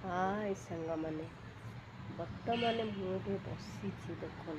हाय सांग मैंने बर्तमान मुझे बसी देखो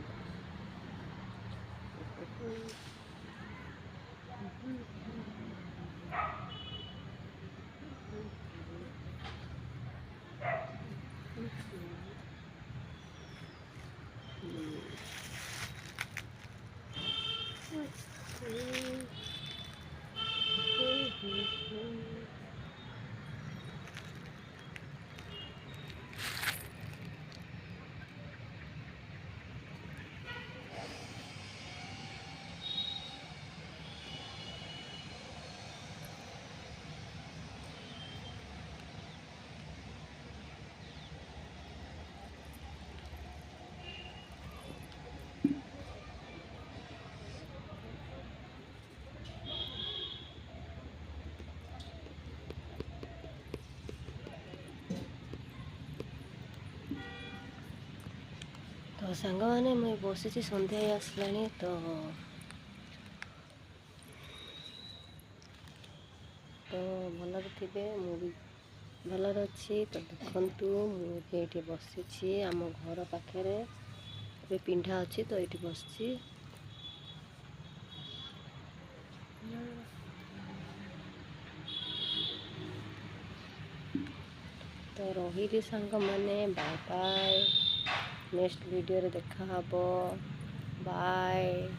तो सांग मैंने मुझे बसी सन्ध्या आसला तो भलर थे मुझे भलर अच्छी तो देखु मुझे बसी आम घर पाखे पिंढा अच्छी तो ये बस तो रही सांग मैंने बाय बाय नेक्स्ट वीडियो रे देखा हबो बाय।